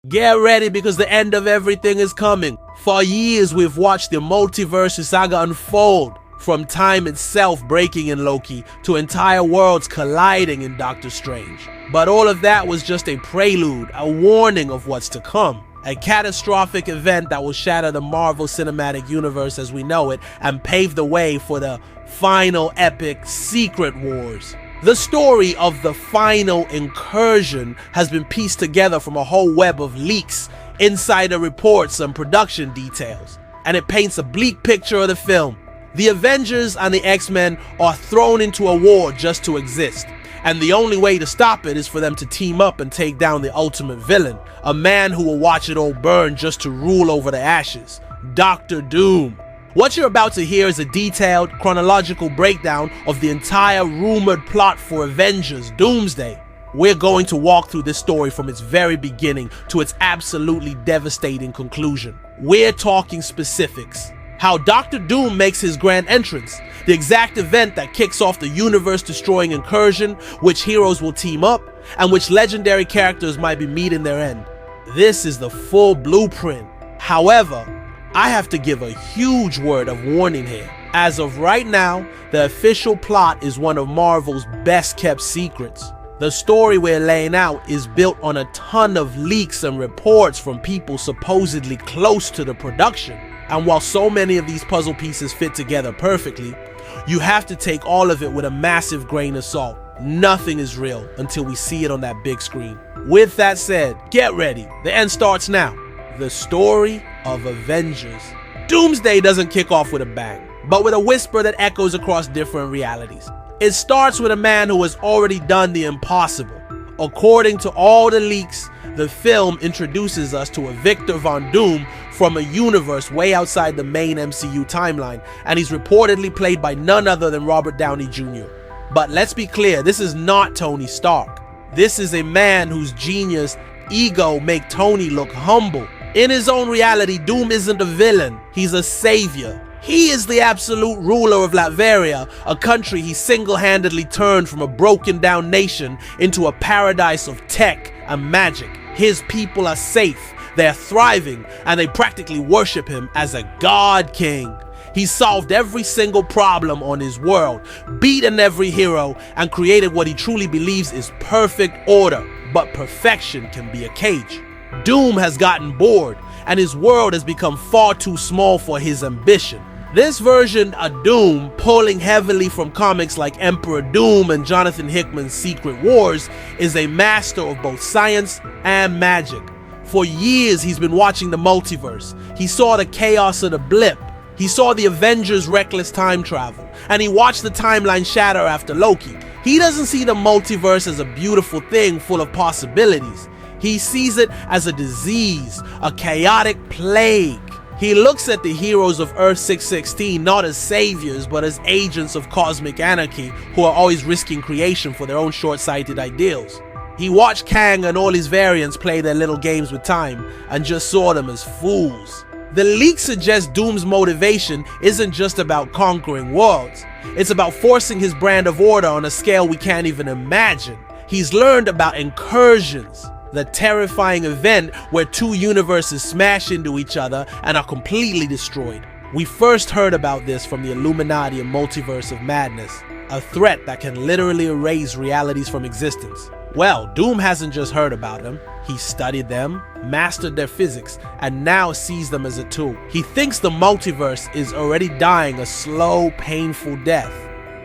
Get ready because the end of everything is coming. For years we've watched the Multiverse saga unfold, from time itself breaking in Loki to entire worlds colliding in Doctor Strange. But all of that was just a prelude, a warning of what's to come. A catastrophic event that will shatter the Marvel Cinematic Universe as we know it and pave the way for the final epic Secret Wars. The story of the final incursion has been pieced together from a whole web of leaks, insider reports, and production details, and it paints a bleak picture of the film. The Avengers and the X-Men are thrown into a war just to exist, and the only way to stop it is for them to team up and take down the ultimate villain, a man who will watch it all burn just to rule over the ashes, Dr. Doom. What you're about to hear is a detailed, chronological breakdown of the entire rumored plot for Avengers Doomsday. We're going to walk through this story from its very beginning to its absolutely devastating conclusion. We're talking specifics. How Dr. Doom makes his grand entrance, the exact event that kicks off the universe-destroying incursion, which heroes will team up, and which legendary characters might be meeting their end. This is the full blueprint. However, I have to give a huge word of warning here. As of right now, the official plot is one of Marvel's best-kept secrets. The story we're laying out is built on a ton of leaks and reports from people supposedly close to the production. And while so many of these puzzle pieces fit together perfectly, you have to take all of it with a massive grain of salt. Nothing is real until we see it on that big screen. With that said, get ready. The end starts now. The story of Avengers. Doomsday doesn't kick off with a bang, but with a whisper that echoes across different realities. It starts with a man who has already done the impossible. According to all the leaks, the film introduces us to a Victor Von Doom from a universe way outside the main MCU timeline, and he's reportedly played by none other than Robert Downey Jr. But let's be clear, this is not Tony Stark. This is a man whose genius, ego make Tony look humble. In his own reality, Doom isn't a villain, he's a savior. He is the absolute ruler of Latveria, a country he single-handedly turned from a broken down nation into a paradise of tech and magic. His people are safe, they're thriving, and they practically worship him as a god king. He solved every single problem on his world, beaten every hero, and created what he truly believes is perfect order. But perfection can be a cage. Doom has gotten bored, and his world has become far too small for his ambition. This version of Doom, pulling heavily from comics like Emperor Doom and Jonathan Hickman's Secret Wars, is a master of both science and magic. For years he's been watching the multiverse. He saw the chaos of the blip. He saw the Avengers' reckless time travel, and he watched the timeline shatter after Loki. He doesn't see the multiverse as a beautiful thing full of possibilities. He sees it as a disease, a chaotic plague. He looks at the heroes of Earth 616 not as saviors, but as agents of cosmic anarchy who are always risking creation for their own short-sighted ideals. He watched Kang and all his variants play their little games with time and just saw them as fools. The leaks suggest Doom's motivation isn't just about conquering worlds. It's about forcing his brand of order on a scale we can't even imagine. He's learned about incursions, the terrifying event where two universes smash into each other and are completely destroyed. We first heard about this from the Illuminati and Multiverse of Madness, a threat that can literally erase realities from existence. Well, Doom hasn't just heard about them, he studied them, mastered their physics, and now sees them as a tool. He thinks the multiverse is already dying a slow, painful death.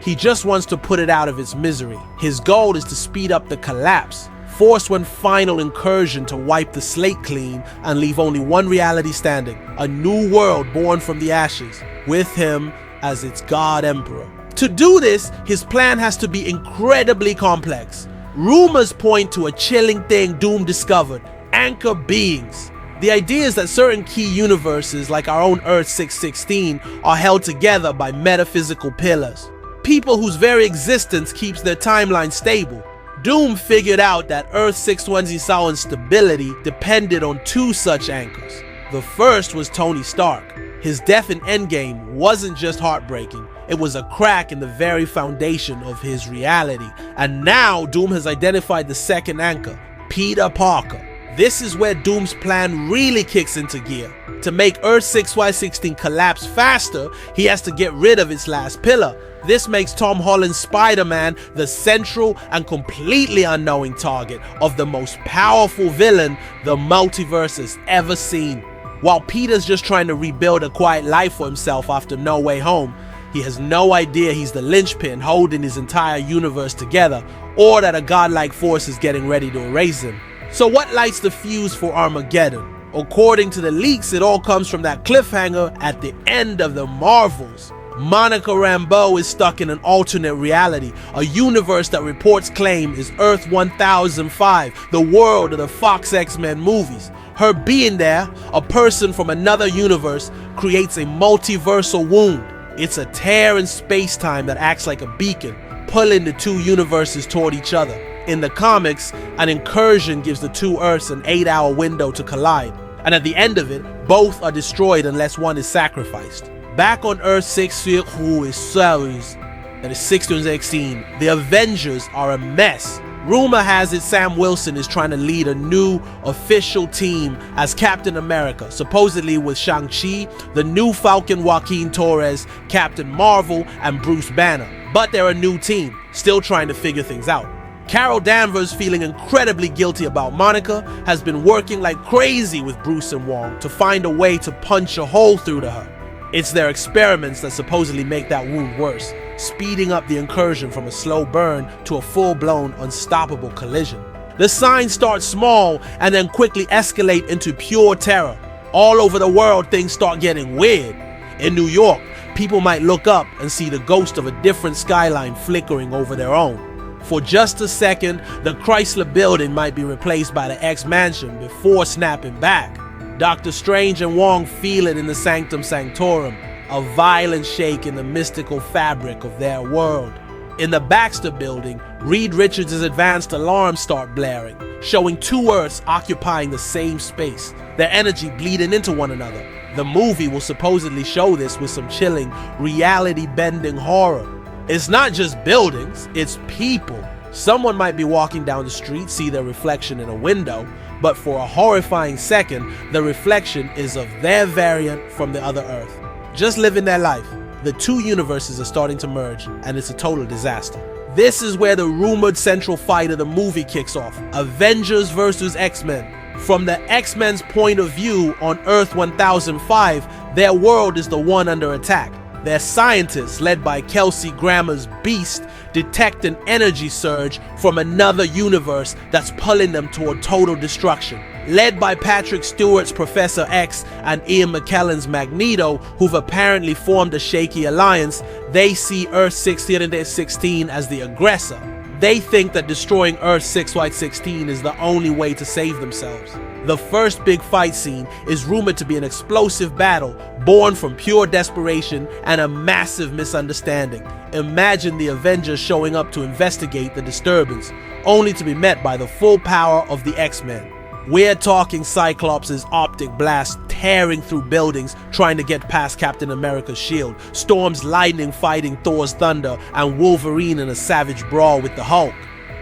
He just wants to put it out of its misery. His goal is to speed up the collapse, force one final incursion to wipe the slate clean and leave only one reality standing, a new world born from the ashes, with him as its God Emperor. To do this, his plan has to be incredibly complex. Rumors point to a chilling thing Doom discovered: anchor beings. The idea is that certain key universes, like our own Earth 616, are held together by metaphysical pillars. People whose very existence keeps their timeline stable. Doom figured out that Earth 616's stability depended on two such anchors. The first was Tony Stark. His death in Endgame wasn't just heartbreaking, it was a crack in the very foundation of his reality. And now Doom has identified the second anchor, Peter Parker. This is where Doom's plan really kicks into gear. To make Earth 6Y16 collapse faster, he has to get rid of its last pillar. This makes Tom Holland's Spider-Man the central and completely unknowing target of the most powerful villain the multiverse has ever seen. While Peter's just trying to rebuild a quiet life for himself after No Way Home, he has no idea he's the linchpin holding his entire universe together, or that a godlike force is getting ready to erase him. So what lights the fuse for Armageddon? According to the leaks, it all comes from that cliffhanger at the end of the Marvels. Monica Rambeau is stuck in an alternate reality, a universe that reports claim is Earth 1005, the world of the Fox X-Men movies. Her being there, a person from another universe, creates a multiversal wound. It's a tear in space-time that acts like a beacon, pulling the two universes toward each other. In the comics, an incursion gives the two Earths an 8-hour window to collide, and at the end of it, both are destroyed unless one is sacrificed. Back on Earth 616, the Avengers are a mess. Rumor has it Sam Wilson is trying to lead a new official team as Captain America, supposedly with Shang-Chi, the new Falcon Joaquin Torres, Captain Marvel, and Bruce Banner. But they're a new team, still trying to figure things out. Carol Danvers, feeling incredibly guilty about Monica, has been working like crazy with Bruce and Wong to find a way to punch a hole through to her. It's their experiments that supposedly make that wound worse, speeding up the incursion from a slow burn to a full-blown, unstoppable collision. The signs start small and then quickly escalate into pure terror. All over the world, things start getting weird. In New York, people might look up and see the ghost of a different skyline flickering over their own. For just a second, the Chrysler Building might be replaced by the X Mansion before snapping back. Doctor Strange and Wong feel it in the Sanctum Sanctorum, a violent shake in the mystical fabric of their world. In the Baxter Building, Reed Richards' advanced alarms start blaring, showing two Earths occupying the same space, their energy bleeding into one another. The movie will supposedly show this with some chilling, reality-bending horror. It's not just buildings, it's people. Someone might be walking down the street, see their reflection in a window, but for a horrifying second, the reflection is of their variant from the other Earth. Just living their life. The two universes are starting to merge, and it's a total disaster. This is where the rumored central fight of the movie kicks off. Avengers versus X-Men. From the X-Men's point of view, on Earth 1005, their world is the one under attack. Their scientists, led by Kelsey Grammer's Beast, detect an energy surge from another universe that's pulling them toward total destruction. Led by Patrick Stewart's Professor X and Ian McKellen's Magneto, who've apparently formed a shaky alliance, they see Earth 616 as the aggressor. They think that destroying Earth 6Y16 is the only way to save themselves. The first big fight scene is rumored to be an explosive battle born from pure desperation and a massive misunderstanding. Imagine the Avengers showing up to investigate the disturbance, only to be met by the full power of the X-Men. We're talking Cyclops' optic blast tearing through buildings trying to get past Captain America's shield, Storm's lightning fighting Thor's thunder, and Wolverine in a savage brawl with the Hulk.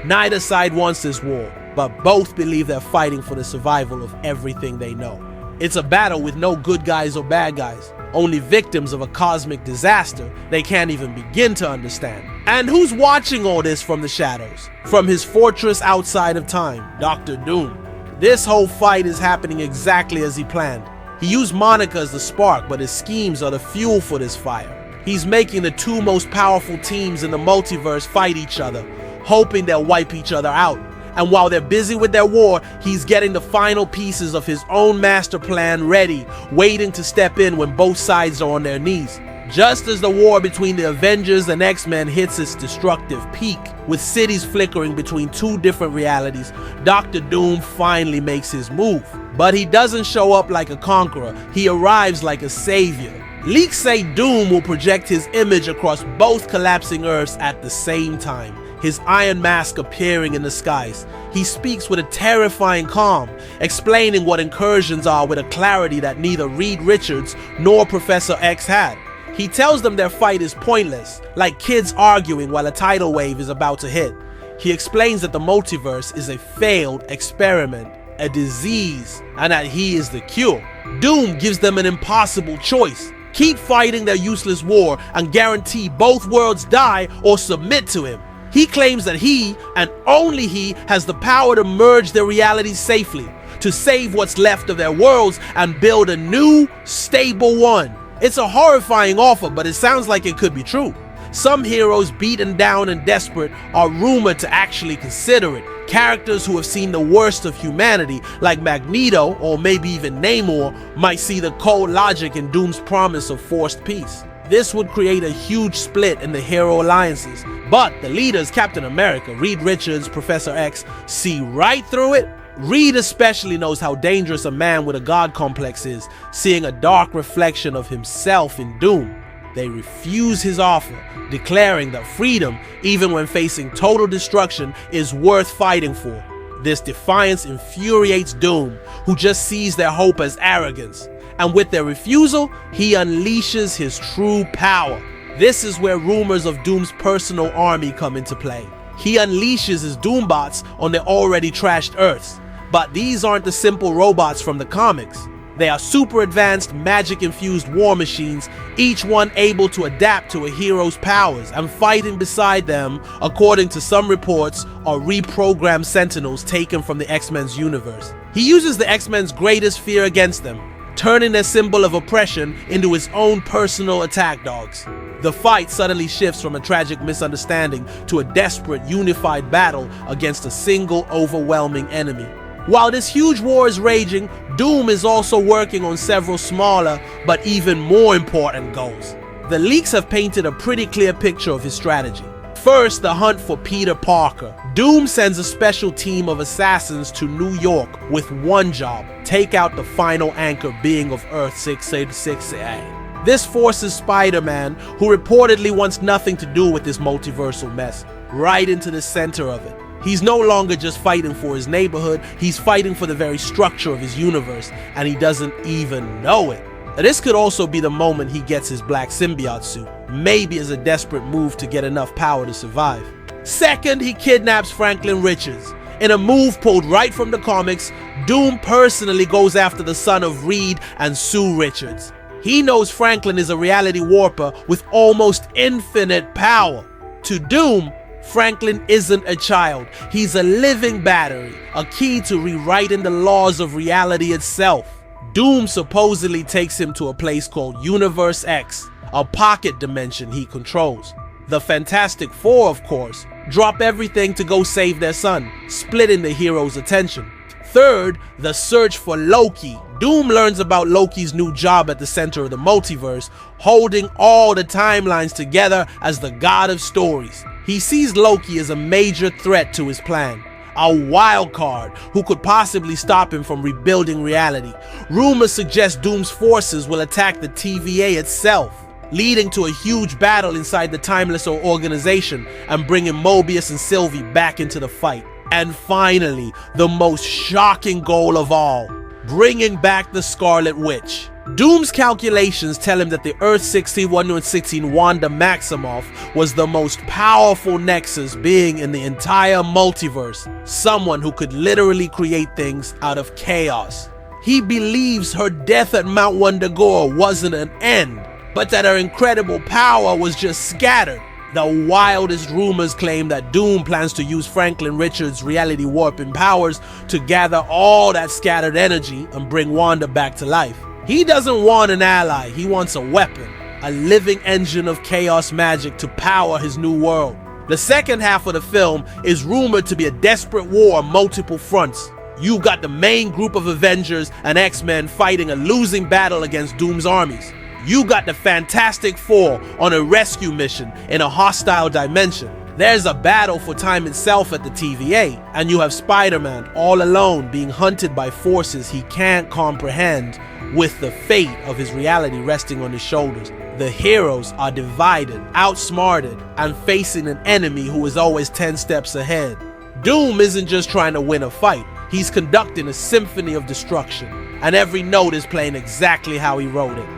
Neither side wants this war, but both believe they're fighting for the survival of everything they know. It's a battle with no good guys or bad guys, only victims of a cosmic disaster they can't even begin to understand. And who's watching all this from the shadows? From his fortress outside of time, Dr. Doom. This whole fight is happening exactly as he planned. He used Monica as the spark, but his schemes are the fuel for this fire. He's making the two most powerful teams in the multiverse fight each other, hoping they'll wipe each other out. And while they're busy with their war, he's getting the final pieces of his own master plan ready, waiting to step in when both sides are on their knees. Just as the war between the Avengers and X-Men hits its destructive peak, with cities flickering between two different realities, Dr. Doom finally makes his move. But he doesn't show up like a conqueror, he arrives like a savior. Leaks say Doom will project his image across both collapsing Earths at the same time, his iron mask appearing in the skies. He speaks with a terrifying calm, explaining what incursions are with a clarity that neither Reed Richards nor Professor X had. He tells them their fight is pointless, like kids arguing while a tidal wave is about to hit. He explains that the multiverse is a failed experiment, a disease, and that he is the cure. Doom gives them an impossible choice. Keep fighting their useless war and guarantee both worlds die or submit to him. He claims that he, and only he, has the power to merge their realities safely, to save what's left of their worlds and build a new, stable one. It's a horrifying offer, but it sounds like it could be true. Some heroes beaten down and desperate are rumored to actually consider it. Characters who have seen the worst of humanity, like Magneto or maybe even Namor, might see the cold logic in Doom's promise of forced peace. This would create a huge split in the hero alliances, but the leaders, Captain America, Reed Richards, Professor X, see right through it. Reed especially knows how dangerous a man with a god complex is, seeing a dark reflection of himself in Doom. They refuse his offer, declaring that freedom, even when facing total destruction, is worth fighting for. This defiance infuriates Doom, who just sees their hope as arrogance. And with their refusal, he unleashes his true power. This is where rumors of Doom's personal army come into play. He unleashes his Doombots on their already trashed Earths. But these aren't the simple robots from the comics. They are super advanced, magic-infused war machines, each one able to adapt to a hero's powers, and fighting beside them, according to some reports, are reprogrammed Sentinels taken from the X-Men's universe. He uses the X-Men's greatest fear against them, turning their symbol of oppression into his own personal attack dogs. The fight suddenly shifts from a tragic misunderstanding to a desperate, unified battle against a single, overwhelming enemy. While this huge war is raging, Doom is also working on several smaller, but even more important goals. The leaks have painted a pretty clear picture of his strategy. First, the hunt for Peter Parker. Doom sends a special team of assassins to New York with one job: take out the final anchor being of Earth 686A. This forces Spider-Man, who reportedly wants nothing to do with this multiversal mess, right into the center of it. He's no longer just fighting for his neighborhood, he's fighting for the very structure of his universe, and he doesn't even know it. This could also be the moment he gets his black symbiote suit, maybe as a desperate move to get enough power to survive. Second, he kidnaps Franklin Richards. In a move pulled right from the comics, Doom personally goes after the son of Reed and Sue Richards. He knows Franklin is a reality warper with almost infinite power. To Doom, Franklin isn't a child, he's a living battery, a key to rewriting the laws of reality itself. Doom supposedly takes him to a place called Universe X, a pocket dimension he controls. The Fantastic Four, of course, drop everything to go save their son, splitting the hero's attention. Third, the search for Loki. Doom learns about Loki's new job at the center of the multiverse, holding all the timelines together as the god of stories. He sees Loki as a major threat to his plan, a wild card who could possibly stop him from rebuilding reality. Rumors suggest Doom's forces will attack the TVA itself, leading to a huge battle inside the Timeless organization and bringing Mobius and Sylvie back into the fight. And finally, the most shocking goal of all, bringing back the Scarlet Witch. Doom's calculations tell him that the Earth 6116 Wanda Maximoff was the most powerful Nexus being in the entire multiverse, someone who could literally create things out of chaos. He believes her death at Mount Wundagore wasn't an end, but that her incredible power was just scattered. The wildest rumors claim that Doom plans to use Franklin Richards' reality warping powers to gather all that scattered energy and bring Wanda back to life. He doesn't want an ally, he wants a weapon, a living engine of chaos magic to power his new world. The second half of the film is rumored to be a desperate war on multiple fronts. You've got the main group of Avengers and X-Men fighting a losing battle against Doom's armies. You got the Fantastic Four on a rescue mission in a hostile dimension. There's a battle for time itself at the TVA, and you have Spider-Man all alone being hunted by forces he can't comprehend, with the fate of his reality resting on his shoulders. The heroes are divided, outsmarted, and facing an enemy who is always 10 steps ahead. Doom isn't just trying to win a fight, he's conducting a symphony of destruction, and every note is playing exactly how he wrote it.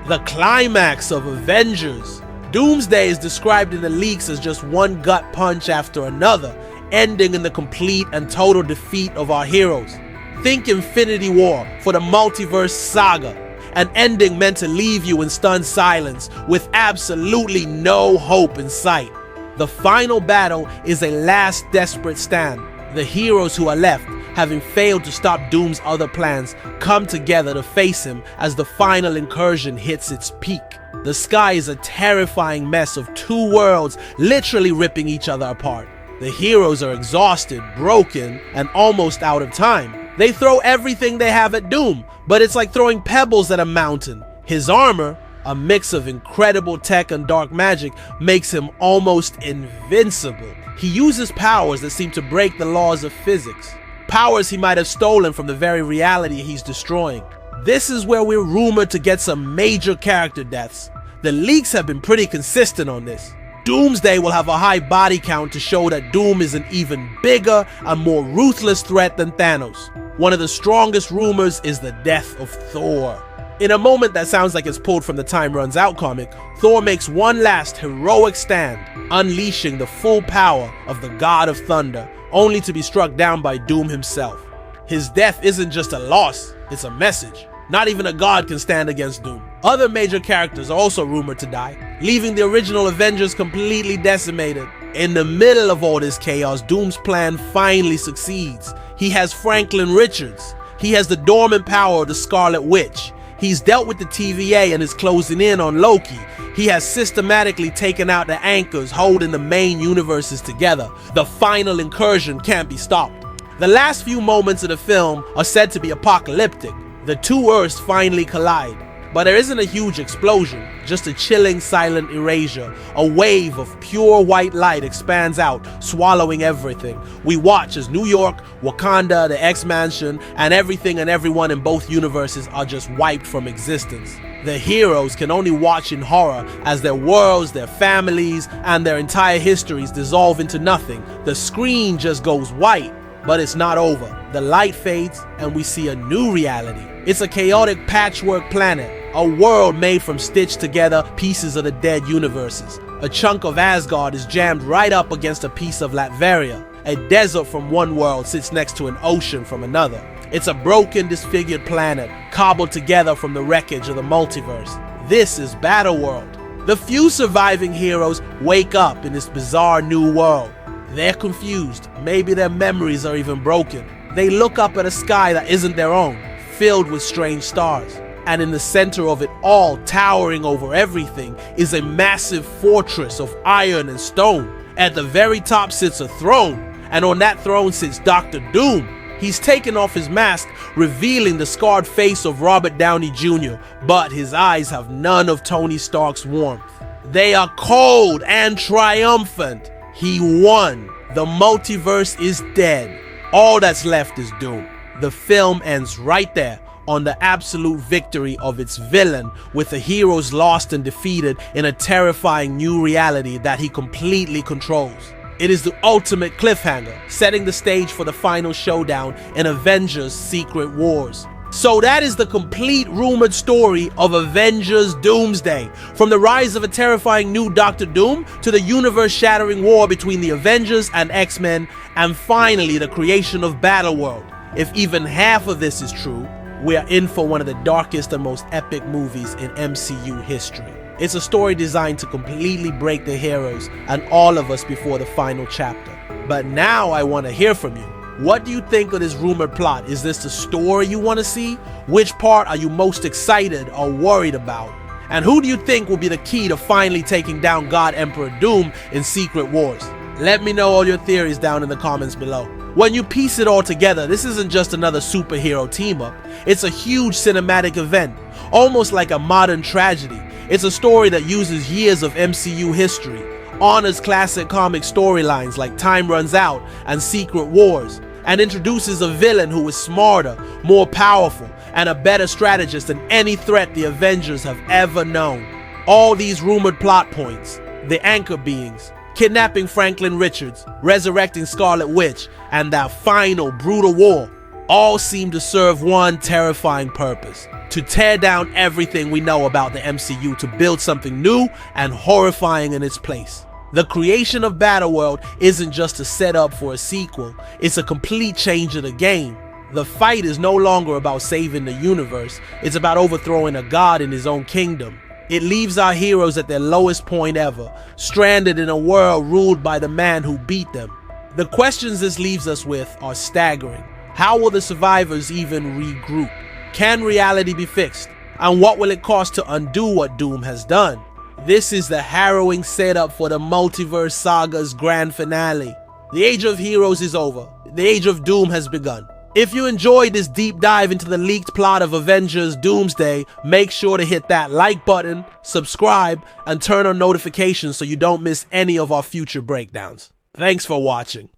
The climax of Avengers. Doomsday is described in the leaks as just one gut punch after another, ending in the complete and total defeat of our heroes. Think Infinity War for the Multiverse Saga, an ending meant to leave you in stunned silence with absolutely no hope in sight. The final battle is a last desperate stand. The heroes who are left, having failed to stop Doom's other plans, come together to face him as the final incursion hits its peak. The sky is a terrifying mess of two worlds literally ripping each other apart. The heroes are exhausted, broken, and almost out of time. They throw everything they have at Doom, but it's like throwing pebbles at a mountain. His armor, a mix of incredible tech and dark magic, makes him almost invincible. He uses powers that seem to break the laws of physics. Powers he might have stolen from the very reality he's destroying. This is where we're rumored to get some major character deaths. The leaks have been pretty consistent on this. Doomsday will have a high body count to show that Doom is an even bigger and more ruthless threat than Thanos. One of the strongest rumors is the death of Thor. In a moment that sounds like it's pulled from the Time Runs Out comic, Thor makes one last heroic stand, unleashing the full power of the God of Thunder, only to be struck down by Doom himself. His death isn't just a loss, it's a message. Not even a god can stand against Doom. Other major characters are also rumored to die, leaving the original Avengers completely decimated. In the middle of all this chaos, Doom's plan finally succeeds. He has Franklin Richards. He has the dormant power of the Scarlet Witch. He's dealt with the TVA and is closing in on Loki. He has systematically taken out the anchors holding the main universes together. The final incursion can't be stopped. The last few moments of the film are said to be apocalyptic. The two Earths finally collide. But there isn't a huge explosion, just a chilling silent erasure. A wave of pure white light expands out, swallowing everything. We watch as New York, Wakanda, the X-Mansion, and everything and everyone in both universes are just wiped from existence. The heroes can only watch in horror as their worlds, their families, and their entire histories dissolve into nothing. The screen just goes white, but it's not over. The light fades and we see a new reality. It's a chaotic patchwork planet. A world made from stitched together pieces of the dead universes. A chunk of Asgard is jammed right up against a piece of Latveria. A desert from one world sits next to an ocean from another. It's a broken, disfigured planet, cobbled together from the wreckage of the multiverse. This is Battleworld. The few surviving heroes wake up in this bizarre new world. They're confused, maybe their memories are even broken. They look up at a sky that isn't their own, filled with strange stars. And in the center of it all, towering over everything, is a massive fortress of iron and stone. At the very top sits a throne, and on that throne sits Dr. Doom. He's taken off his mask, revealing the scarred face of Robert Downey Jr., but his eyes have none of Tony Stark's warmth. They are cold and triumphant. He won. The multiverse is dead. All that's left is Doom. The film ends right there, on the absolute victory of its villain, with the heroes lost and defeated in a terrifying new reality that he completely controls. It is the ultimate cliffhanger, setting the stage for the final showdown in Avengers Secret Wars. So that is the complete rumored story of Avengers Doomsday. From the rise of a terrifying new Dr. Doom to the universe-shattering war between the Avengers and X-Men, and finally the creation of Battleworld. If even half of this is true, we are in for one of the darkest and most epic movies in MCU history. It's a story designed to completely break the heroes and all of us before the final chapter. But now I want to hear from you. What do you think of this rumored plot? Is this the story you want to see? Which part are you most excited or worried about? And who do you think will be the key to finally taking down God Emperor Doom in Secret Wars? Let me know all your theories down in the comments below. When you piece it all together, this isn't just another superhero team-up. It's a huge cinematic event, almost like a modern tragedy. It's a story that uses years of MCU history, honors classic comic storylines like Time Runs Out and Secret Wars, and introduces a villain who is smarter, more powerful, and a better strategist than any threat the Avengers have ever known. All these rumored plot points, the anchor beings, kidnapping Franklin Richards, resurrecting Scarlet Witch, and that final brutal war, all seem to serve one terrifying purpose: to tear down everything we know about the MCU to build something new and horrifying in its place. The creation of Battleworld isn't just a setup for a sequel, it's a complete change of the game. The fight is no longer about saving the universe, it's about overthrowing a god in his own kingdom. It leaves our heroes at their lowest point ever, stranded in a world ruled by the man who beat them. The questions this leaves us with are staggering. How will the survivors even regroup? Can reality be fixed? And what will it cost to undo what Doom has done? This is the harrowing setup for the Multiverse Saga's grand finale. The Age of Heroes is over. The Age of Doom has begun. If you enjoyed this deep dive into the leaked plot of Avengers Doomsday, make sure to hit that like button, subscribe, and turn on notifications so you don't miss any of our future breakdowns. Thanks for watching.